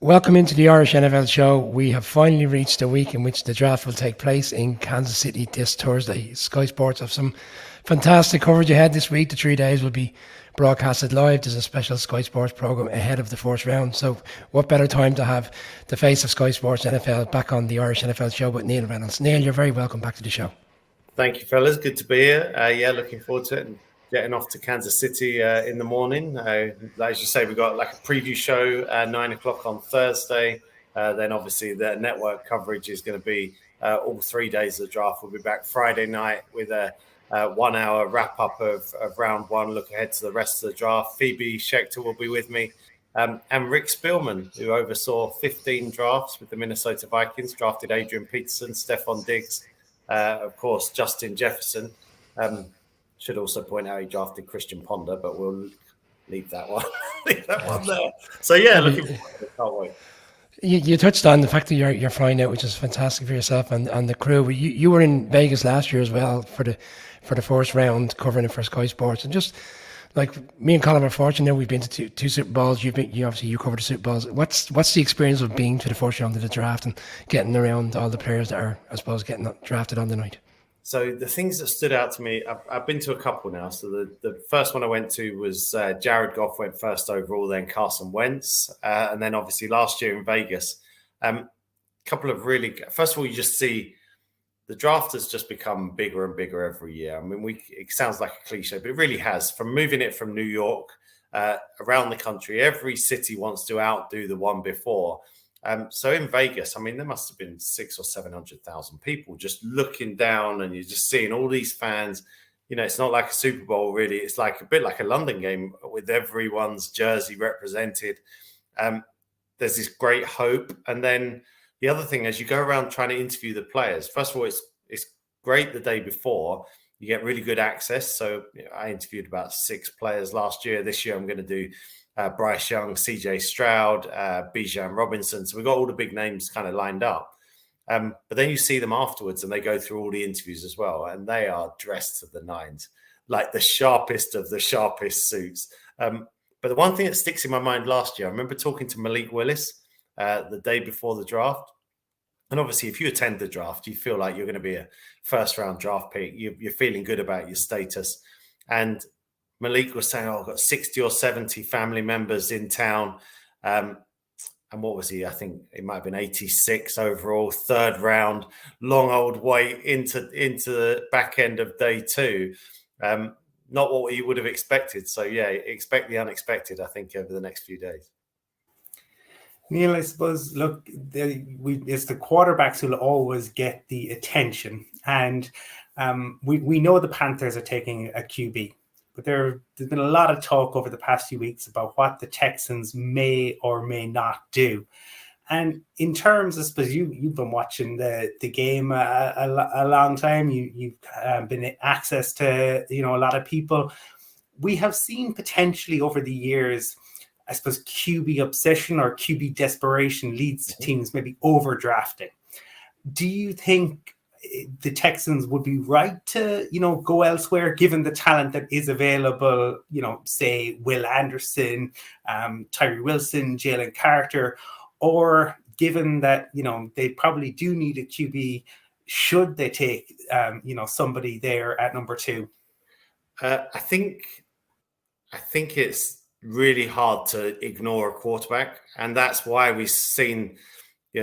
Welcome into the Irish NFL show. We have finally reached the week in which the draft will take place in Kansas City this Thursday. Sky Sports have some fantastic coverage ahead this week. The 3 days will be broadcasted live. There's a special Sky Sports program ahead of the first round. So what better time to have the face of Sky Sports NFL back on the Irish NFL show with Neil Reynolds. Neil, you're very welcome back to the show. Thank you, fellas. Good to be here. Looking forward to it. And getting off to Kansas City in the morning. As you say, we've got like a preview show at 9 o'clock on Thursday. Then obviously the network coverage is going to be all 3 days of the draft. We'll be back Friday night with a 1 hour wrap up of round one, look ahead to the rest of the draft. Phoebe Schechter will be with me. And Rick Spielman, who oversaw 15 drafts with the Minnesota Vikings, drafted Adrian Peterson, Stephon Diggs, of course, Justin Jefferson. Should also point out he drafted Christian Ponder, but we'll leave that one. Leave that one there. So yeah, looking forward to it. Can't wait. You touched on the fact that you're flying out, which is fantastic for yourself and the crew. You were in Vegas last year as well for the first round, covering it for Sky Sports, and just like me and Colin are fortunate. We've been to two Super Bowls. You covered the Super Bowls. What's the experience of being to the first round of the draft and getting around all the players that are, I suppose, getting drafted on the night? So the things that stood out to me, I've been to a couple now. So the first one I went to was Jared Goff went first overall, then Carson Wentz. And then obviously last year in Vegas, couple of really, first of all, you just see the draft has just become bigger and bigger every year. I mean, it sounds like a cliche, but it really has. From moving it from New York around the country, every city wants to outdo the one before. So in Vegas, I mean, there must have been 600,000 or 700,000 people just looking down, and you're just seeing all these fans. You know, it's not like a Super Bowl, really. It's like a bit like a London game with everyone's jersey represented. There's this great hope. And then the other thing, as you go around trying to interview the players, first of all, it's great the day before. You get really good access. So I interviewed about 6 players last year. This year, I'm going to do Bryce Young, CJ Stroud, Bijan Robinson. So we've got all the big names kind of lined up. But then you see them afterwards and they go through all the interviews as well. And they are dressed to the nines, like the sharpest of the sharpest suits. But the one thing that sticks in my mind last year, I remember talking to Malik Willis the day before the draft. And obviously, if you attend the draft, you feel like you're going to be a first-round draft pick. You're feeling good about your status. And Malik was saying, I've got 60 or 70 family members in town. And what was he? I think it might have been 86 overall, third round, long old wait into the back end of day 2. Not what you would have expected. So, yeah, expect the unexpected, I think, over the next few days. Neil, I suppose, look, it's the quarterbacks who'll always get the attention. And we know the Panthers are taking a QB. But there's been a lot of talk over the past few weeks about what the Texans may or may not do. And in terms, I suppose you've been watching the game a long time. You've been access to a lot of people. We have seen potentially over the years, I suppose, QB obsession or QB desperation leads to teams maybe overdrafting. Do you think the Texans would be right to, go elsewhere, given the talent that is available, say Will Anderson, Tyree Wilson, Jalen Carter, or given that, they probably do need a QB, should they take, somebody there at number 2? I think it's really hard to ignore a quarterback. And that's why we've seen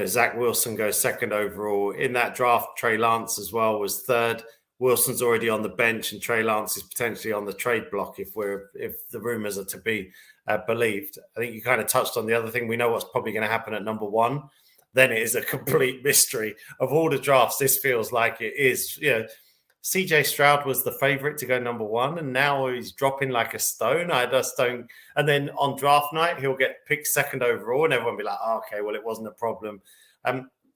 Zach Wilson goes second overall. In that draft, Trey Lance as well was third. Wilson's already on the bench and Trey Lance is potentially on the trade block if the rumors are to be believed. I think you kind of touched on the other thing. We know what's probably going to happen at number 1. Then it is a complete mystery. Of all the drafts, this feels like it is. CJ Stroud was the favorite to go number 1, and now he's dropping like a stone. I just don't. And then on draft night, he'll get picked second overall, and everyone will be like, oh, okay, well, it wasn't a problem.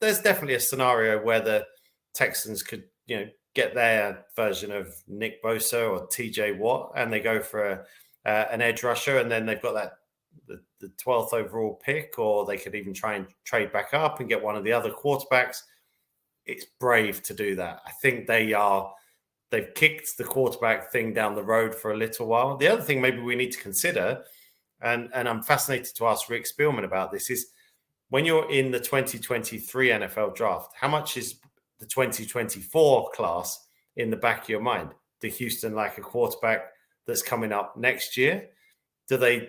There's definitely a scenario where the Texans could, get their version of Nick Bosa or TJ Watt, and they go for an edge rusher, and then they've got the 12th overall pick, or they could even try and trade back up and get one of the other quarterbacks. It's brave to do that. I think they've kicked the quarterback thing down the road for a little while. The other thing maybe we need to consider, and I'm fascinated to ask Rick Spielman about this, is when you're in the 2023 NFL draft, how much is the 2024 class in the back of your mind? Do Houston like a quarterback that's coming up next year? Do they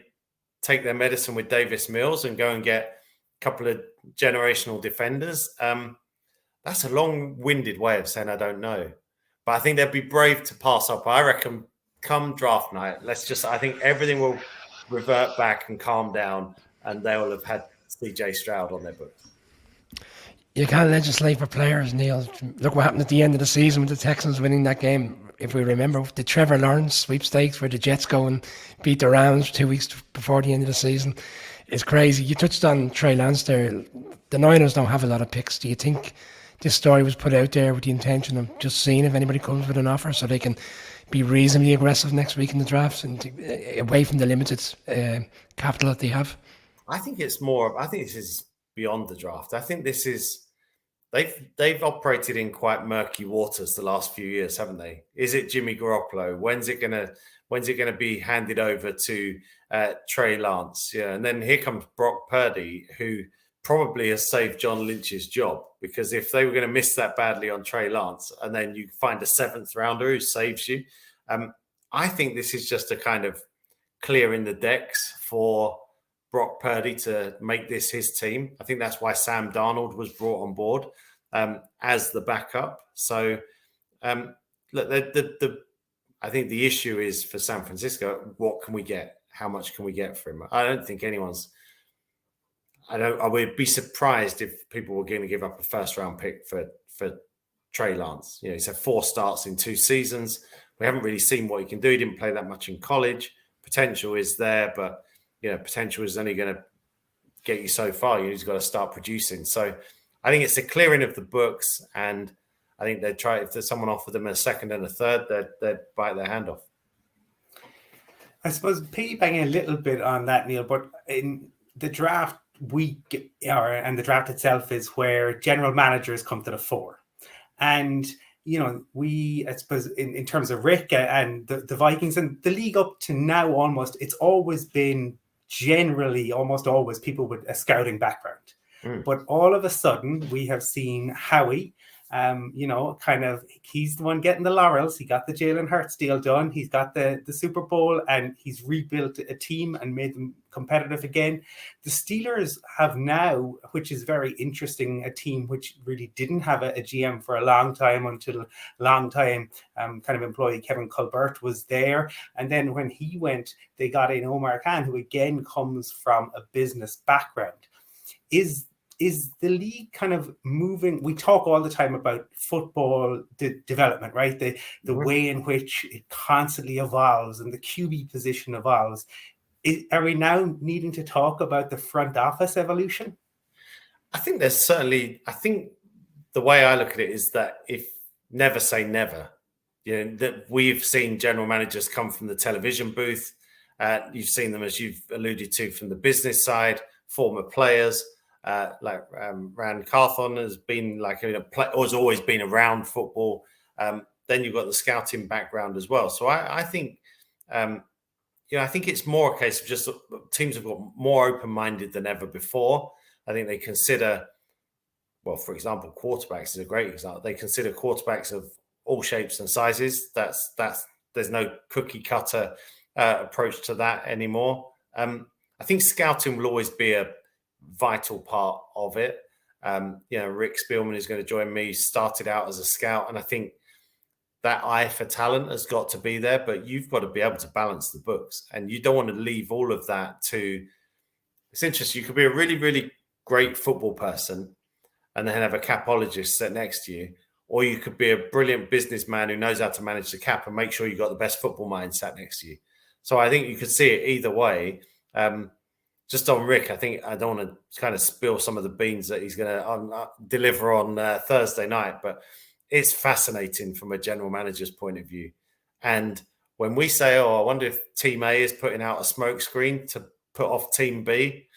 take their medicine with Davis Mills and go and get a couple of generational defenders? That's a long-winded way of saying I don't know. But I think they'd be brave to pass up. I reckon come draft night, I think everything will revert back and calm down, and they will have had CJ Stroud on their books. You can't legislate for players, Neil. Look what happened at the end of the season with the Texans winning that game. If we remember, the Trevor Lawrence sweepstakes where the Jets go and beat the Rams 2 weeks before the end of the season. It's crazy. You touched on Trey Lance there. The Niners don't have a lot of picks. Do you think this story was put out there with the intention of just seeing if anybody comes with an offer so they can be reasonably aggressive next week in the drafts and away from the limited capital that they have? I think this is beyond the draft. I think this is, they've operated in quite murky waters the last few years, haven't they? Is it Jimmy Garoppolo? When's it gonna be handed over to Trey Lance? Yeah, and then here comes Brock Purdy, who probably has saved John Lynch's job, because if they were going to miss that badly on Trey Lance and then you find a 7th rounder who saves you, I think this is just a kind of clearing the decks for Brock Purdy to make this his team. I think that's why Sam Darnold was brought on board as the backup. So look, I think the issue is for San Francisco, what can we get? How much can we get for him? I don't think I would be surprised if people were going to give up a 1st-round pick for Trey Lance. You know, he's had 4 starts in 2 seasons. We haven't really seen what he can do. He didn't play that much in college. Potential is there, but potential is only going to get you so far. You've got to start producing. So I think it's a clearing of the books, and I think they'd try, if someone offered them a 2nd and a 3rd, they'd bite their hand off. I suppose piggybacking a little bit on that, Neil, but in the draft week, and the draft itself is where general managers come to the fore. And, I suppose in terms of Rick and the Vikings and the league up to now, it's always been generally almost always people with a scouting background. But all of a sudden we have seen Howie, he's the one getting the laurels. He got the Jalen Hurts deal done. He's got the Super Bowl, and he's rebuilt a team and made them competitive again. The Steelers have now, which is very interesting, a team which really didn't have a GM for a long time until kind of employee Kevin Colbert was there. And then when he went, they got in Omar Khan, who again comes from a business background. Is the league kind of moving? We talk all the time about football development, right? The way in which it constantly evolves and the QB position evolves. Are we now needing to talk about the front office evolution? I think I think the way I look at it is that if never say never, that we've seen general managers come from the television booth. You've seen them, as you've alluded to, from the business side, former players. Rand Carthon has been has always been around football. Then you've got the scouting background as well. So I think, I think it's more a case of just teams have got more open-minded than ever before. I think they consider, for example, quarterbacks is a great example. They consider quarterbacks of all shapes and sizes. There's no cookie cutter approach to that anymore. I think scouting will always be a vital part of it. Rick Spielman is going to join me. Started out as a scout, and I think that eye for talent has got to be there, but you've got to be able to balance the books, and you don't want to leave all of that to. It's interesting. You could be a really, really great football person and then have a capologist sit next to you, or you could be a brilliant businessman who knows how to manage the cap and make sure you've got the best football mind sat next to you. So I think you could see it either way. Just on Rick, I think I don't want to kind of spill some of the beans that he's going to deliver on Thursday night, but it's fascinating from a general manager's point of view. And when we say, I wonder if Team A is putting out a smoke screen to put off Team B,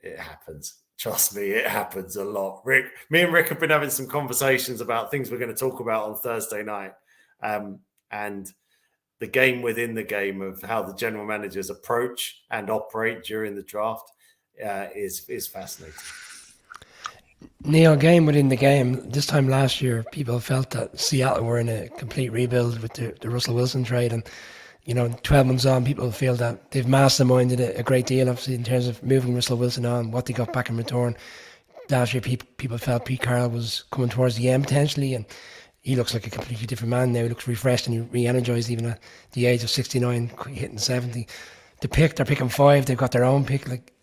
it happens. Trust me, it happens a lot. Me and Rick have been having some conversations about things we're going to talk about on Thursday night. And the game within the game of how the general managers approach and operate during the draft. is fascinating. Neil, game within the game. This time last year, people felt that Seattle were in a complete rebuild with the Russell Wilson trade. And, 12 months on, people feel that they've masterminded it a great deal, obviously, in terms of moving Russell Wilson on, what they got back in return. Last year, people felt Pete Carroll was coming towards the end potentially, and he looks like a completely different man now. He looks refreshed and re-energized even at the age of 69, hitting 70. They're picking 5. They've got their own pick. Like,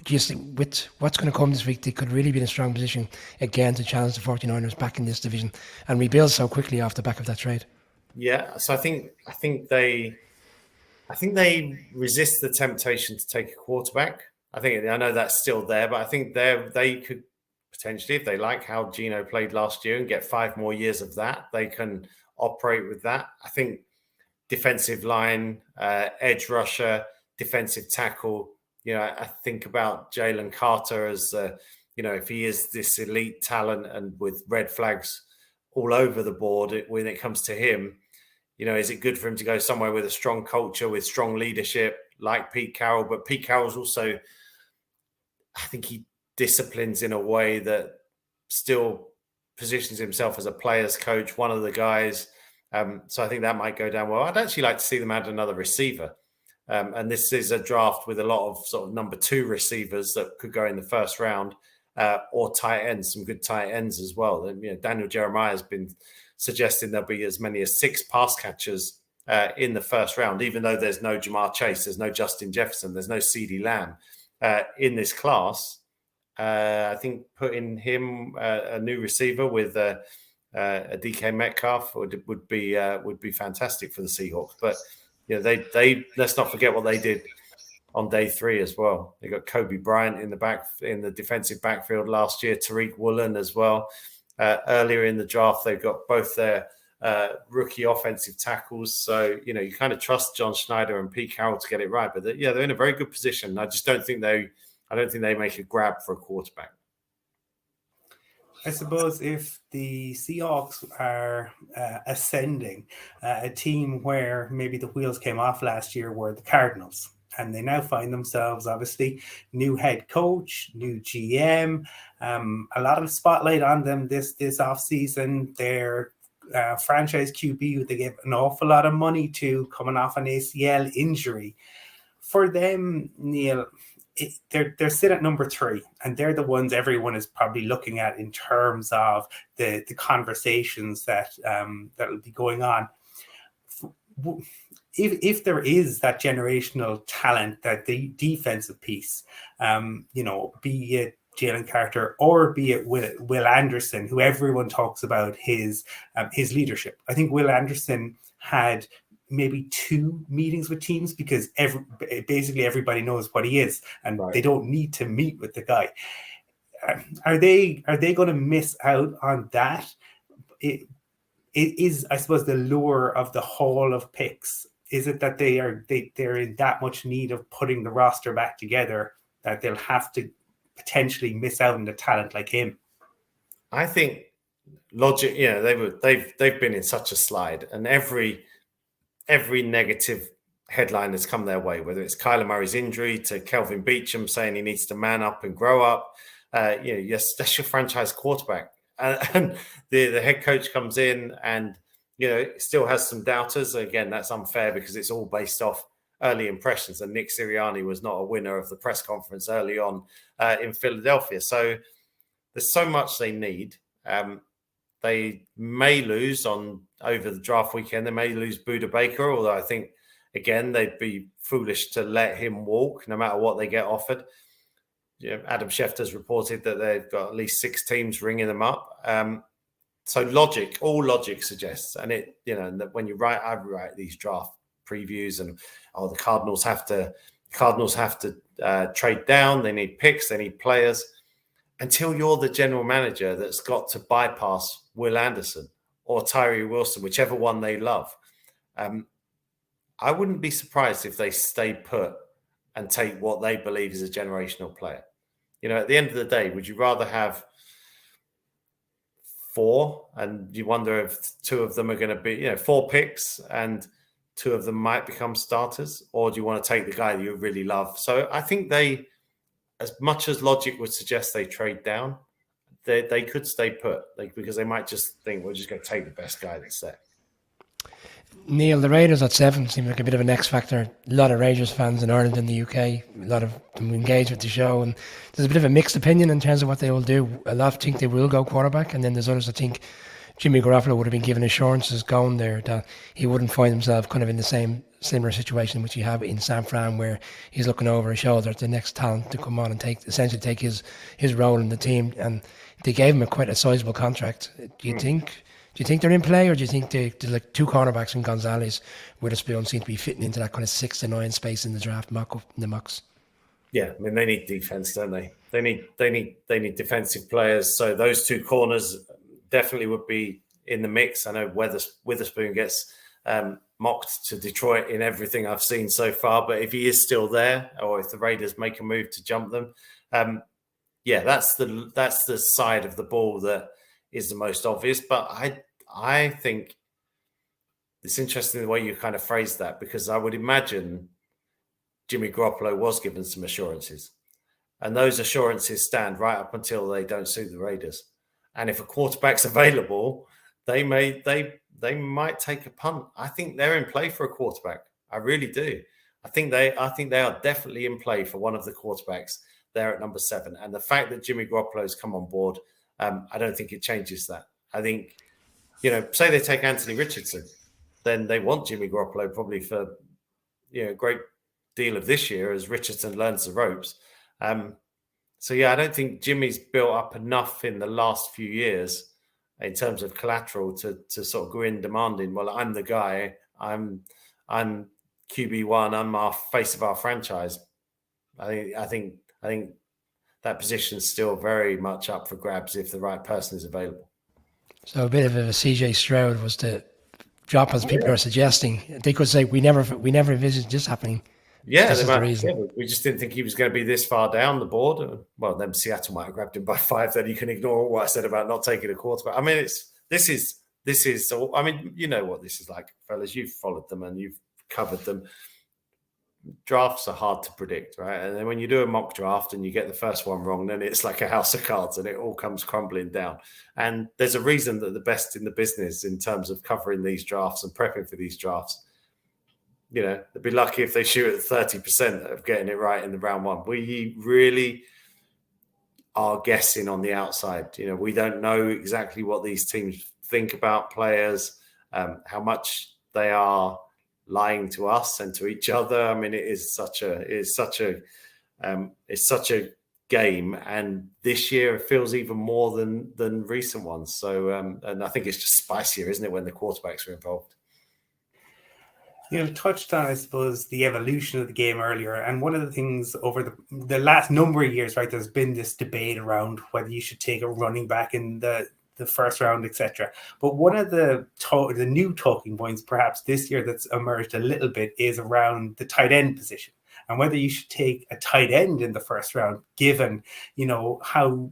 just with what's going to come this week, they could really be in a strong position again to challenge the 49ers back in this division and rebuild so quickly off the back of that trade. Yeah, so I think they resist the temptation to take a quarterback. I know that's still there, but I think they could potentially, if they like how Geno played last year and get 5 more years of that, they can operate with that. I think defensive line, edge rusher, defensive tackle. I think about Jalen Carter as, if he is this elite talent and with red flags all over the board when it comes to him, is it good for him to go somewhere with a strong culture, with strong leadership like Pete Carroll? But Pete Carroll's also, I think he disciplines in a way that still positions himself as a player's coach, one of the guys. So I think that might go down well. I'd actually like to see them add another receiver. And this is a draft with a lot of sort of number 2 receivers that could go in the first round, or tight ends, some good tight ends as well. And, Daniel Jeremiah has been suggesting there'll be as many as 6 pass catchers in the first round, even though there's no Jamar Chase, there's no Justin Jefferson, there's no CeeDee Lamb in this class. I think putting him a new receiver with a DK Metcalf would be fantastic for the Seahawks. But they let's not forget what they did on day 3 as well. They got Kobe Bryant in the defensive backfield last year, Tariq Woolen as well. Earlier in the draft, they've got both their rookie offensive tackles. So, you kind of trust John Schneider and Pete Carroll to get it right. But they're in a very good position. I just don't think they make a grab for a quarterback. I suppose if the Seahawks are ascending, a team where maybe the wheels came off last year were the Cardinals. And they now find themselves, obviously, new head coach, new GM, a lot of spotlight on them this offseason. Their franchise QB, who they gave an awful lot of money to, coming off an ACL injury. For them, Neil, they're sit at number 3, and they're the ones everyone is probably looking at in terms of the conversations that will be going on. If there is that generational talent, that the defensive piece, be it Jalen Carter or be it Will Anderson, who everyone talks about his leadership. I think Will Anderson had maybe 2 meetings with teams because basically everybody knows what he is, and They don't need to meet with the guy. Are they going to miss out on that? It is, I suppose, the lure of the haul of picks. Is it that they're in that much need of putting the roster back together that they'll have to potentially miss out on the talent like him? I think logic. They've been in such a slide, and every negative headline has come their way, whether it's Kyler Murray's injury to Kelvin Beachum saying he needs to man up and grow up. Yes, that's your franchise quarterback. And the head coach comes in and, still has some doubters. Again, that's unfair because it's all based off early impressions. And Nick Sirianni was not a winner of the press conference early on in Philadelphia. So there's so much they need. They may lose over the draft weekend. They may lose Budda Baker, although I think, again, they'd be foolish to let him walk no matter what they get offered. Adam Schefter's reported that they've got at least 6 teams ringing them up. So all logic suggests, and that when I write these draft previews, and the Cardinals have to trade down. They need picks. They need players. Until you're the general manager that's got to bypass Will Anderson or Tyree Wilson, whichever one they love, I wouldn't be surprised if they stay put and take what they believe is a generational player. At the end of the day, would you rather have 4 and you wonder if 2 of them are going to be, 4 picks and 2 of them might become starters, or do you want to take the guy that you really love? So I think they as much as logic would suggest they trade down, they could stay put, because they might just think we're just going to take the best guy that's there. Neil, the Raiders at 7 seem like a bit of an X factor. A lot of Rangers fans in Ireland and the UK, a lot of them engage with the show, and there's a bit of a mixed opinion in terms of what they will do. A lot think they will go quarterback, and then there's others that think Jimmy Garoppolo would have been given assurances going there that he wouldn't find himself kind of in the similar situation which he had in San Fran, where he's looking over his shoulder at the next talent to come on and essentially take his role in the team. And they gave him quite a sizable contract. Do you think they're in play, or do you think they're like two cornerbacks in Gonzalez, Witherspoon seem to be fitting into that kind of 6 to 9 space in the draft in the mocks? Yeah, I mean, they need defense, don't they? They need defensive players. So those two corners definitely would be in the mix. I know Witherspoon gets mocked to Detroit in everything I've seen so far, but if he is still there, or if the Raiders make a move to jump them, that's the side of the ball that is the most obvious. But I think it's interesting the way you kind of phrase that, because I would imagine Jimmy Garoppolo was given some assurances, and those assurances stand right up until they don't suit the Raiders. And if a quarterback's available, they might take a punt. I think they're in play for a quarterback. I really do. I think they are definitely in play for one of the quarterbacks there at number 7. And the fact that Jimmy Garoppolo's come on board, I don't think it changes that. I think, say they take Anthony Richardson, then they want Jimmy Garoppolo probably for, a great deal of this year as Richardson learns the ropes. I don't think Jimmy's built up enough in the last few years in terms of collateral to sort of go in demanding, well, I'm the guy, I'm QB1, I'm our face of our franchise. I think that position's still very much up for grabs if the right person is available. So a bit of a CJ Stroud was the drop, as people are suggesting. They could say we never envisaged this happening. Yeah, we just didn't think he was going to be this far down the board. Well, then Seattle might have grabbed him by 5. Then you can ignore what I said about not taking a quarterback. I mean, this is. I mean, you know what this is like, fellas. You've followed them and you've covered them. Drafts are hard to predict, right? And then when you do a mock draft and you get the first one wrong, then it's like a house of cards and it all comes crumbling down. And there's a reason that the best in the business in terms of covering these drafts and prepping for these drafts, they'd be lucky if they shoot at 30% of getting it right in the round 1. We really are guessing on the outside. We don't know exactly what these teams think about players, how much they are lying to us and to each other. I mean, it's such a game, and this year it feels even more than recent ones. So, and I think it's just spicier, isn't it, when the quarterbacks are involved? Touched on, I suppose, the evolution of the game earlier. And one of the things over the last number of years, right, there's been this debate around whether you should take a running back in the first round, etc. But one of the new talking points, perhaps this year, that's emerged a little bit is around the tight end position, and whether you should take a tight end in the first round, given, how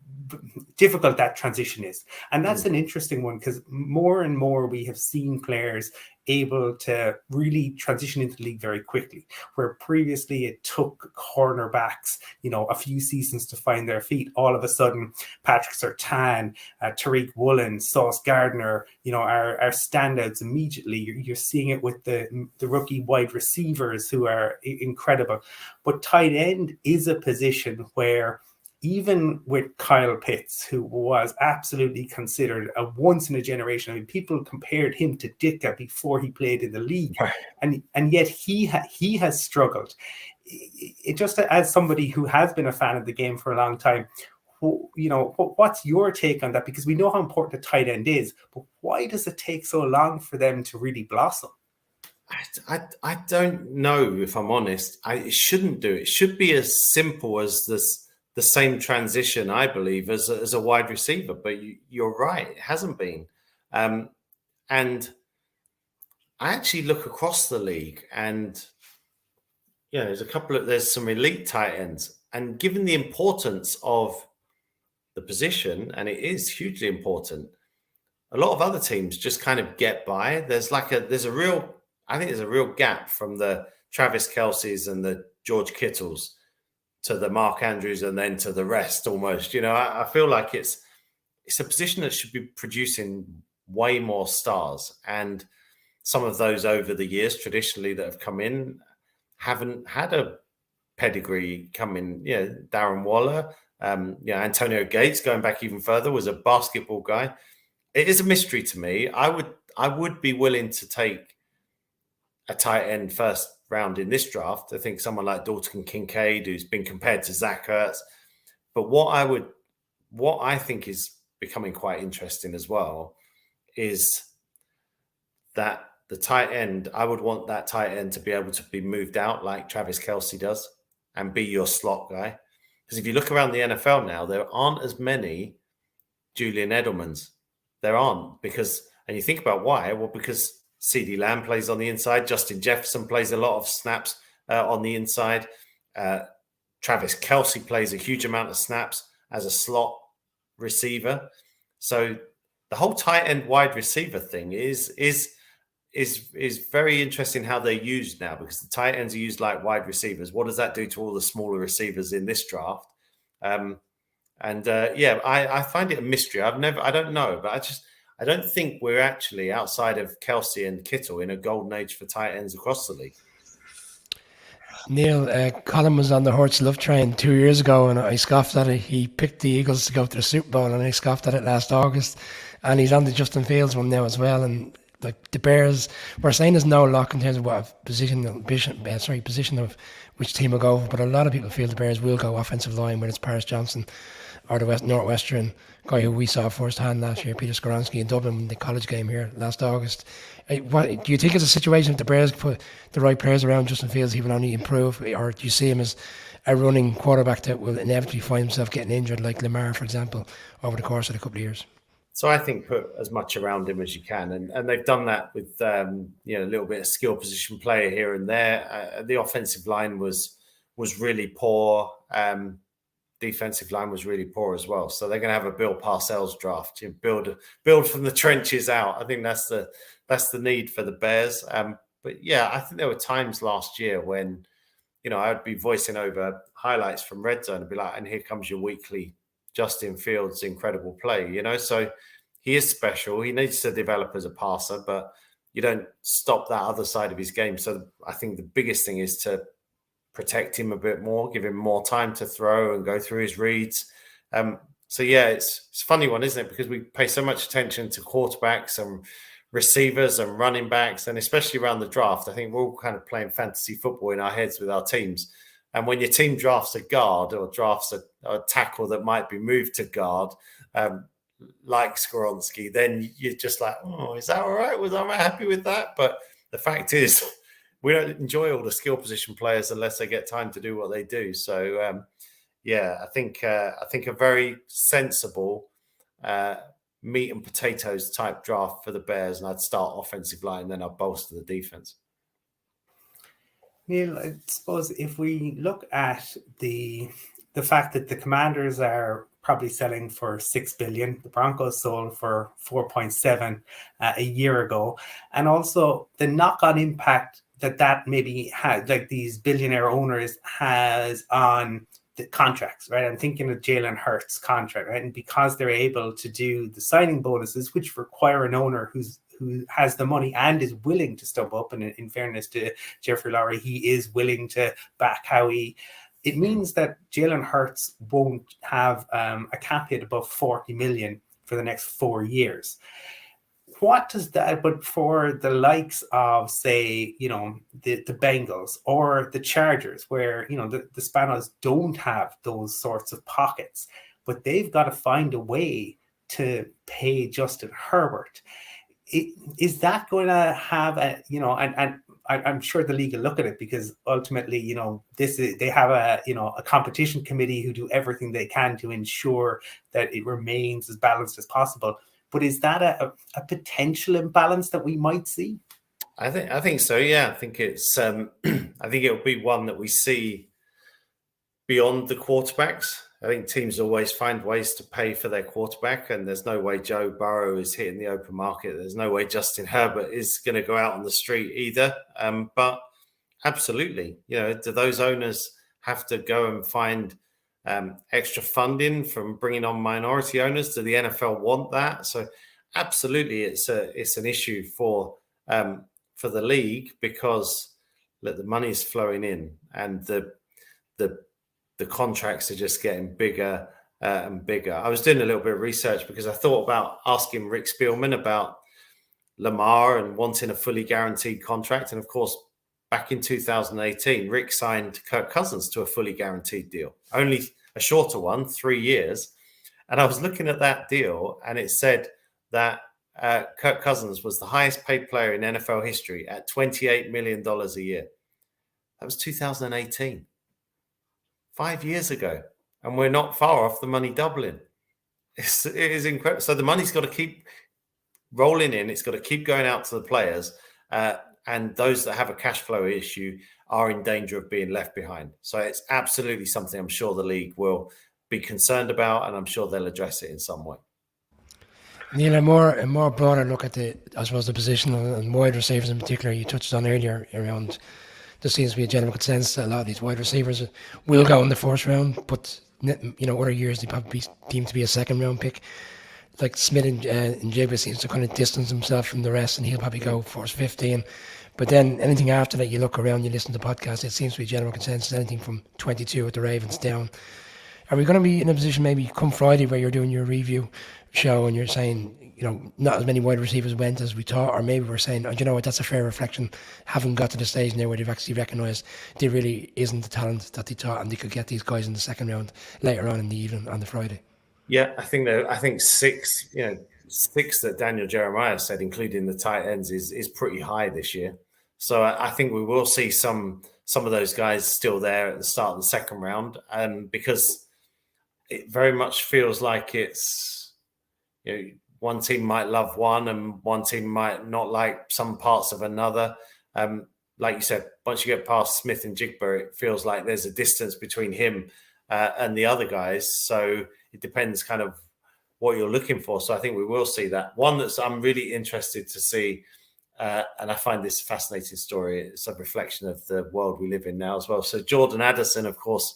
difficult that transition is. And that's an interesting one, because more and more we have seen players able to really transition into the league very quickly, where previously it took cornerbacks, a few seasons to find their feet. All of a sudden, Patrick Surtain, Tariq Woolen, Sauce Gardner, are standouts immediately. You're seeing it with the rookie wide receivers who are incredible. But tight end is a position where, even with Kyle Pitts, who was absolutely considered a once-in-a-generation, I mean, people compared him to Ditka before he played in the league, right. and yet he has struggled. It just, as somebody who has been a fan of the game for a long time, what's your take on that? Because we know how important a tight end is, but why does it take so long for them to really blossom? I don't know, if I'm honest. It shouldn't do. It should be as simple as this. The same transition, I believe, as a wide receiver, but you're right, it hasn't been. And I actually look across the league, and there's some elite tight ends, and given the importance of the position, and it is hugely important, a lot of other teams just kind of get by. There's a real gap from the Travis Kelce's and the George Kittles to the Mark Andrews and then to the rest almost. I feel like it's a position that should be producing way more stars. And some of those over the years traditionally that have come in haven't had a pedigree come in. Darren Waller, Antonio Gates, going back even further, was a basketball guy. It is a mystery to me. I would be willing to take a tight end first round in this draft. I think someone like Dalton Kincaid, who's been compared to Zach Ertz. But what I think is becoming quite interesting as well is that the tight end, I would want that tight end to be able to be moved out like Travis Kelce does and be your slot guy. Because if you look around the NFL now, there aren't as many Julian Edelmans. There aren't, and you think about why? Well, because CeeDee Lamb plays on the inside. Justin Jefferson plays a lot of snaps on the inside. Travis Kelce plays a huge amount of snaps as a slot receiver. So the whole tight end wide receiver thing is very interesting how they're used now, because the tight ends are used like wide receivers. What does that do to all the smaller receivers in this draft? I find it a mystery. I don't know, but I don't think we're actually, outside of Kelce and Kittle, in a golden age for tight ends across the league. Neil, Colin was on the Hortz Love train 2 years ago, and I scoffed at it. He picked the Eagles to go to the Super Bowl, and I scoffed at it last August. And he's on the Justin Fields one now as well. And like the Bears, we're saying there's no lock in terms of what position of which team will go. But a lot of people feel the Bears will go offensive line, whether it's Paris Johnson or the Northwestern guy who we saw firsthand last year, Peter Skoronski in Dublin, in the college game here last August. What do you think it's a situation if the Bears put the right players around Justin Fields, he will only improve, or do you see him as a running quarterback that will inevitably find himself getting injured, like Lamar, for example, over the course of a couple of years? So I think put as much around him as you can, and they've done that with a little bit of skill position player here and there. The offensive line was really poor. Defensive line was really poor as well. So they're going to have a Bill Parcells draft. Build from the trenches out. I think that's the need for the Bears. But yeah, I think there were times last year when I would be voicing over highlights from Red Zone and be like, and here comes your weekly Justin Fields incredible play. So he is special. He needs to develop as a passer, but you don't stop that other side of his game. So I think the biggest thing is to protect him a bit more, give him more time to throw and go through his reads. So yeah, it's a funny one, isn't it? Because we pay so much attention to quarterbacks and receivers and running backs, and especially around the draft. I think we're all kind of playing fantasy football in our heads with our teams. And when your team drafts a guard or drafts a tackle that might be moved to guard, like Skoronski, then you're just like, oh, is that all right? Was I happy with that? But the fact is, we don't enjoy all the skill position players unless they get time to do what they do. So, I think a very sensible meat and potatoes type draft for the Bears, and I'd start offensive line, and then I'd bolster the defense. Neil, I suppose if we look at the fact that the Commanders are probably selling for $6 billion, the Broncos sold for 4.7 a year ago, and also the knock-on impact that maybe had, like these billionaire owners, has on the contracts, right? I'm thinking of Jalen Hurts' contract, right? And because they're able to do the signing bonuses, which require an owner who has the money and is willing to step up, and in fairness to Jeffrey Lurie, he is willing to back Howie. It means that Jalen Hurts won't have a cap hit above $40 million for the next 4 years. What does that, but for the likes of, say, the Bengals or the Chargers, where, the Spanos don't have those sorts of pockets, but they've got to find a way to pay Justin Herbert. Is that going to have and I'm sure the league will look at it, because ultimately, they have a competition committee who do everything they can to ensure that it remains as balanced as possible. But is that a potential imbalance that we might see? I think so. Yeah, I think it's. I think it'll be one that we see beyond the quarterbacks. I think teams always find ways to pay for their quarterback, and there's no way Joe Burrow is hitting the open market. There's no way Justin Herbert is going to go out on the street either. But absolutely, do those owners have to go and find extra funding from bringing on minority owners? Do the NFL want that? So absolutely, it's an issue for the league, because look, the money is flowing in, and the contracts are just getting bigger and bigger. I was doing a little bit of research because I thought about asking Rick Spielman about Lamar and wanting a fully guaranteed contract. And of course, back in 2018, Rick signed Kirk Cousins to a fully guaranteed deal, only a shorter one, 3 years. And I was looking at that deal, and it said that Kirk Cousins was the highest paid player in NFL history at $28 million a year. That was 2018, 5 years ago. And we're not far off the money doubling. It is incredible. So the money's got to keep rolling in. It's got to keep going out to the players. And those that have a cash flow issue are in danger of being left behind. So it's absolutely something I'm sure the league will be concerned about, and I'm sure they'll address it in some way. Neil, a more broader look at the position and wide receivers in particular, you touched on earlier around. There seems to be a general consensus that a lot of these wide receivers will go in the first round, but other years they probably deemed to be a second round pick. Like Smith and Jigba seems to kind of distance himself from the rest, and he'll probably go first 15. But then anything after that, you look around, you listen to podcasts, it seems to be general consensus, anything from 22 with the Ravens down. Are we going to be in a position maybe come Friday where you're doing your review show and you're saying, not as many wide receivers went as we thought, or maybe we're saying, you know what, that's a fair reflection, haven't got to the stage now where they've actually recognised there really isn't the talent that they thought, and they could get these guys in the second round later on in the evening on the Friday? Yeah, I think six that Daniel Jeremiah said, including the tight ends, is pretty high this year. So I think we will see some of those guys still there at the start of the second round, because it very much feels like it's, one team might love one and one team might not like some parts of another. Like you said, once you get past Smith and Jigba, it feels like there's a distance between him and the other guys. So it depends kind of what you're looking for. So I think we will see that. One that's I'm really interested to see, and I find this a fascinating story. It's a reflection of the world we live in now as well. So Jordan Addison, of course,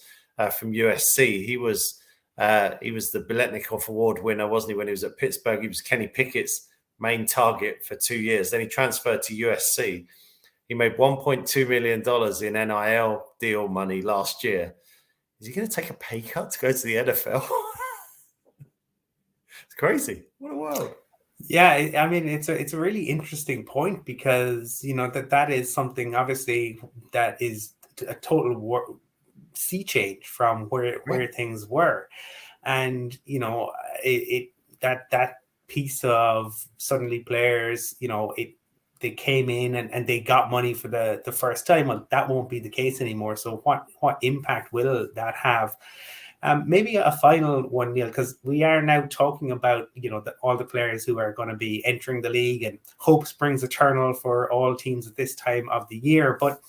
from USC, he was the Biletnikoff Award winner, wasn't he, when he was at Pittsburgh? He was Kenny Pickett's main target for 2 years. Then he transferred to USC. He made $1.2 million in NIL deal money last year. Is he going to take a pay cut to go to the NFL? It's crazy. What a world. Yeah, I mean, it's a really interesting point, because that is something obviously that is a total sea change from where things were, and that piece of suddenly players, they came in and they got money for the first time. Well, that won't be the case anymore. So what impact will that have? Maybe a final one, Neil, because we are now talking about, all the players who are going to be entering the league, and hope springs eternal for all teams at this time of the year. But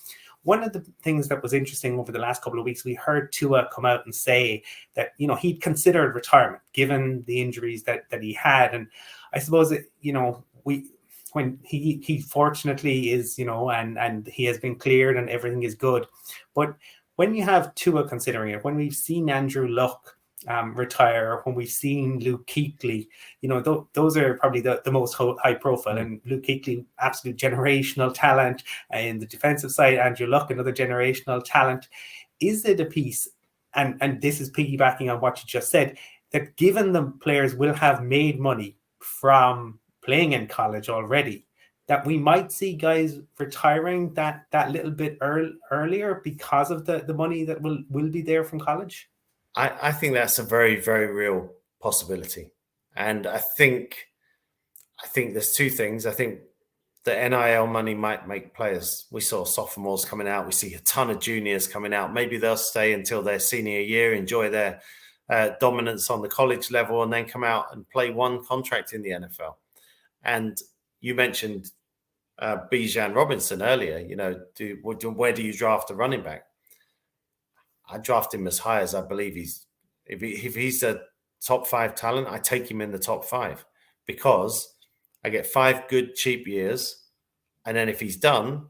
one of the things that was interesting over the last couple of weeks, we heard Tua come out and say that, he'd considered retirement given the injuries that he had. And I suppose, when he fortunately is, and he has been cleared and everything is good. But when you have Tua considering it, when we've seen Andrew Luck retire, when we've seen Luke Kuechly, those are probably the most high profile. And Luke Kuechly, absolute generational talent. In the defensive side, Andrew Luck, another generational talent. Is it a piece, and this is piggybacking on what you just said, that given the players will have made money from playing in college already, that we might see guys retiring that little bit earlier because of the money that will be there from college? I think that's a very, very real possibility. And I think there's two things. I think the NIL money might make players. We saw sophomores coming out. We see a ton of juniors coming out. Maybe they'll stay until their senior year, enjoy their dominance on the college level, and then come out and play one contract in the NFL. And you mentioned Bijan Robinson earlier. Where do you draft a running back? I draft him as high as I believe he's. If he's a top 5 talent, I take him in the top 5, because I get 5 good cheap years, and then if he's done,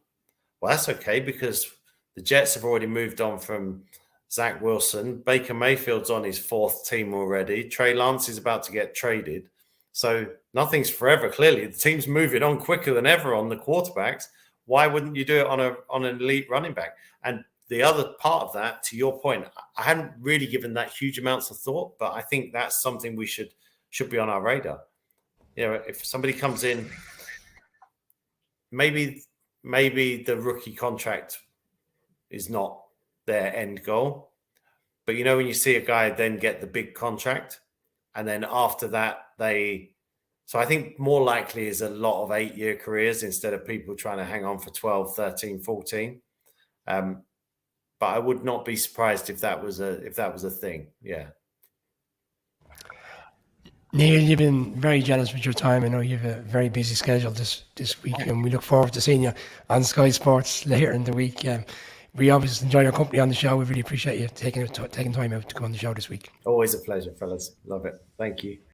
well, that's okay, because the Jets have already moved on from Zach Wilson. Baker Mayfield's on his 4th team already. Trey Lance is about to get traded. So nothing's forever, clearly. The team's moving on quicker than ever on the quarterbacks. Why wouldn't you do it on an elite running back? And the other part of that, to your point, I hadn't really given that huge amounts of thought, but I think that's something we should be on our radar. If somebody comes in, maybe the rookie contract is not their end goal. But when you see a guy then get the big contract, and then after that so I think more likely is a lot of 8-year careers instead of people trying to hang on for 12, 13, 14. But I would not be surprised if that was a thing. Yeah. Neil, you've been very generous with your time. I know you have a very busy schedule this week, and we look forward to seeing you on Sky Sports later in the week. We obviously enjoy your company on the show. We really appreciate you taking time out to come on the show this week. Always a pleasure, fellas. Love it. Thank you.